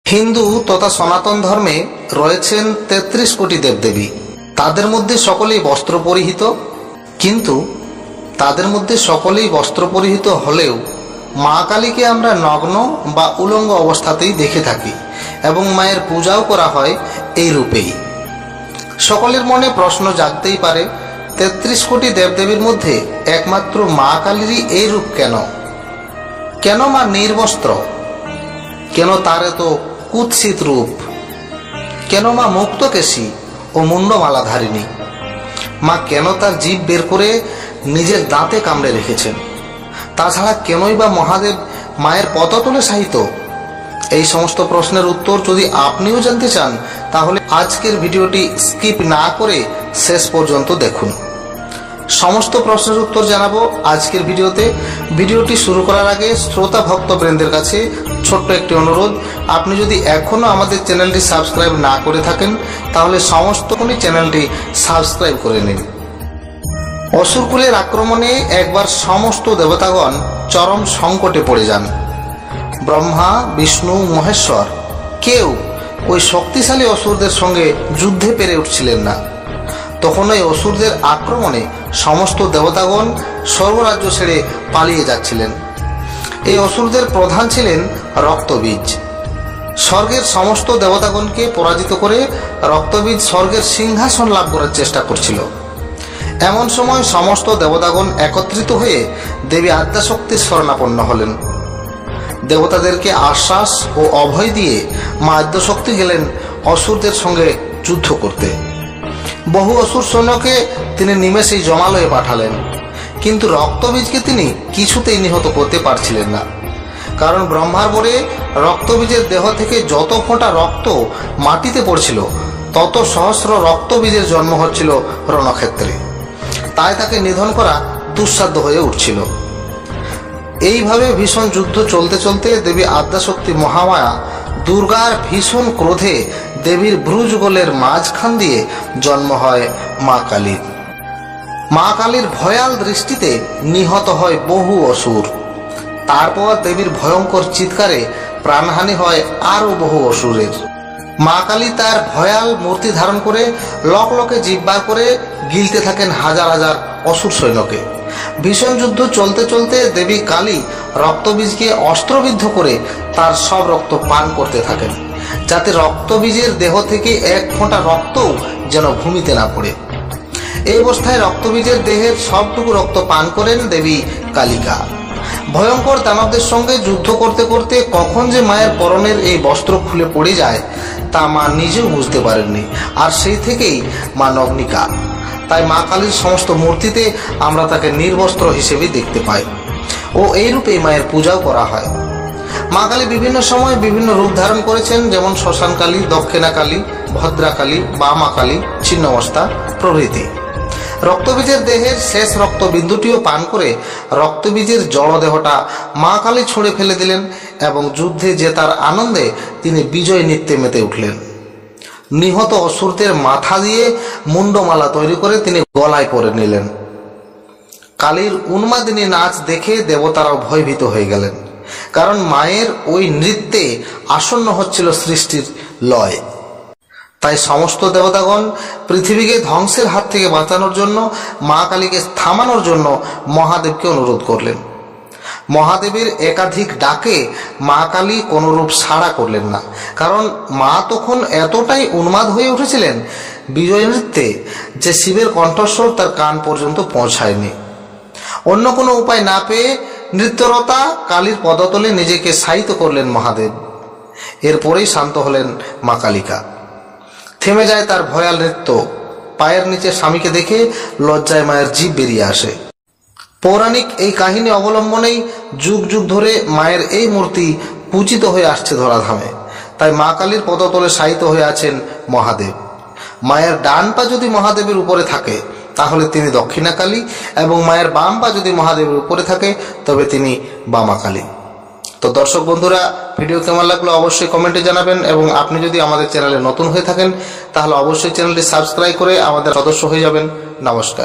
হিন্দু তথা সনাতন ধর্মে রয়েছেন ৩৩ কোটি দেবদেবী। তাদের মধ্যে সকলেই বস্ত্র পরিহিত, কিন্তু তাদের মধ্যে সকলেই বস্ত্র পরিহিত হলেও মা কালীকে আমরা নগ্ন বা উলঙ্গ অবস্থাতেই দেখে থাকি এবং মায়ের পূজাও করা হয় এই রূপেই। সকলের মনে প্রশ্ন জাগতেই পারে, ৩৩ কোটি দেবদেবীর মধ্যে একমাত্র মা কালীরই এই রূপ কেন? কেন মা নির্বস্ত্র? কেন তার এত কুৎসিত রূপ? কেন মা মুক্তকেশী ও মুন্ডমালাধারিণী? মা কেন তার জিভ বের করে নিজের দাঁতে কামড়ে রেখেছেন? তাছাড়া কেনই বা মহাদেব মায়ের পদতলে শায়িত? এই সমস্ত প্রশ্নের উত্তর যদি আপনিও জানতে চান, তাহলে আজকের ভিডিওটি স্কিপ না করে শেষ পর্যন্ত দেখুন। সমস্ত প্রশ্নের উত্তর জানাবো আজকের ভিডিওতে। ভিডিওটি শুরু করার আগে শ্রোতা ভক্তবৃন্দের কাছে ছোট্ট একটি অনুরোধ, আপনি যদি এখনও আমাদের চ্যানেলটি সাবস্ক্রাইব না করে থাকেন, তাহলে সমস্তক্ষণই চ্যানেলটি সাবস্ক্রাইব করে নিন। অসুরকুলের আক্রমণে একবার সমস্ত দেবতাগণ চরম সংকটে পড়ে যান। ব্রহ্মা, বিষ্ণু, মহেশ্বর কেউ ওই শক্তিশালী অসুরদের সঙ্গে যুদ্ধে পেরে উঠছিলেন না। তখন ওই অসুরদের আক্রমণে সমস্ত দেবতাগণ স্বর্গরাজ্য ছেড়ে পালিয়ে যাচ্ছিলেন। এই অসুরদের প্রধান ছিলেন রক্তবীজ। স্বর্গের সমস্ত দেবতাগণকে পরাজিত করে রক্তবীজ স্বর্গের সিংহাসন লাভ করার চেষ্টা করছিল। এমন সময় সমস্ত দেবতাগণ একত্রিত হয়ে দেবী আদ্যাশক্তির শরণাপন্ন হলেন। দেবতাদেরকে আশ্বাস ও অভয় দিয়ে মা আদ্যাশক্তি গেলেন অসুরদের সঙ্গে যুদ্ধ করতে। বহু অসুর সৈন্যকে তিনি নিমেষেই জমালয়ে পাঠালেন, কিন্তু রক্তবীজকে তিনি কিছুতেই নিহত করতে পারছিলেন না। কারণ ব্রহ্মার বরে রক্তবীজের দেহ থেকে যত ফোঁটা রক্ত মাটিতে পড়ছিল, তত সহস্র রক্তবীজের জন্ম হচ্ছিল রণক্ষেত্রে। তাই তাকে নিধন করা দুঃসাধ্য হয়ে উঠছিল। এইভাবে ভীষণ যুদ্ধ চলতে চলতে দেবী আদ্যাশক্তি মহামায়া দুর্গার ভীষণ ক্রোধে দেবীর ভ্রুযুগলের মাঝখান দিয়ে জন্ম হয় মা কালীর। মা কালীর ভয়াল দৃষ্টিতে নিহত হয় বহু অসুর। তারপর দেবীর ভয়ঙ্কর চিৎকারে প্রাণহানি হয় আরও বহু অসুরের। মা কালী তার ভয়াল মূর্তি ধারণ করে লকলকে জিহ্বা করে গিলতে থাকেন হাজার হাজার অসুর সৈন্যকে। ভীষণ যুদ্ধ চলতে চলতে দেবী কালী রক্তবীজকে অস্ত্রবিদ্ধ করে তার সব রক্ত পান করতে থাকেন, যাতে রক্তবীজের দেহ থেকে এক ফোঁটা রক্তও যেন ভূমিতে না পড়ে। এই অবস্থায় রক্তবীজের দেহের সবটুকু রক্ত পান করেন দেবী কালিকা। ভয়ঙ্কর দানবদের সঙ্গে যুদ্ধ করতে করতে কখন যে মায়ের পরনের এই বস্ত্র খুলে পড়ে যায়, তা মা নিজেও বুঝতে পারেননি। আর সেই থেকেই মা নগ্নিকা। তাই মা কালীর সমস্ত মূর্তিতে আমরা তাকে নির্বস্ত্র হিসেবে দেখতে পাই ও এই রূপেই মায়ের পূজাও করা হয়। মা কালী বিভিন্ন সময় বিভিন্ন রূপ ধারণ করেছেন, যেমন শ্মশান কালী, দক্ষিণা কালী, ভদ্রাকালী, বামা কালী, ছিন্নমস্তা প্রভৃতি। রক্তবীজের দেহের শেষ রক্তবিন্দুটিও পান করে রক্তবীজের জড়দেহটা মা কালী ছুঁড়ে ফেলে দিলেন এবং যুদ্ধে জেতার আনন্দে তিনি বিজয় নৃত্যে মেতে উঠলেন। নিহত অসুরদের মাথা দিয়ে মুন্ডমালা তৈরি করে তিনি গলায় পরে নিলেন। কালীর উন্মাদিনী নাচ দেখে দেবতারাও ভয়ভীত হয়ে গেলেন, কারণ মায়ের ওই নৃত্যে আসন্ন হচ্ছিল সৃষ্টির লয়। তাই সমস্ত দেবতাগণ পৃথিবীকে ধ্বংসের হাত থেকে বাঁচানোর জন্য মা কালীকে থামানোর জন্য মহাদেবকে অনুরোধ করলেন। মহাদেবের একাধিক ডাকে মা কালী কোনরূপ সাড়া করলেন না, কারণ মা তখন এতটাই উন্মাদ হয়ে উঠেছিলেন বিজয় নৃত্যে যে শিবের কণ্ঠস্বর তার কান পর্যন্ত পৌঁছায়নি। অন্য কোনো উপায় না পেয়ে নৃত্যরতা কালীর পদতলে নিজেকে শায়িত করলেন মহাদেব। এরপরেই শান্ত হলেন মা কালিকা। থেমে যায় তার ভয়াল নৃত্য। পায়ের নিচে স্বামীকে দেখে লজ্জায় মায়ের জিভ বেরিয়ে আসে। পৌরাণিক এই কাহিনী অবলম্বনেই যুগ যুগ ধরে মায়ের এই মূর্তি পূজিত হয়ে আসছে ধরাধামে। তাই মা কালীর পদতলে শায়িত হয়ে আছেন মহাদেব। মায়ের ডান পা যদি মহাদেবের উপরে থাকে, তাহলে তিনি দক্ষিণা কালী, এবং মায়ের বাম পা যদি মহাদেবের উপরে থাকে, তবে তিনি বামা কালী। তো দর্শক বন্ধুরা, ভিডিও কেমন লাগলো অবশ্যই কমেন্টে জানাবেন, এবং আপনি যদি আমাদের চ্যানেলে নতুন হয়ে থাকেন, তাহলে অবশ্যই চ্যানেলটি সাবস্ক্রাইব করে আমাদের সদস্য হয়ে যাবেন। নমস্কার।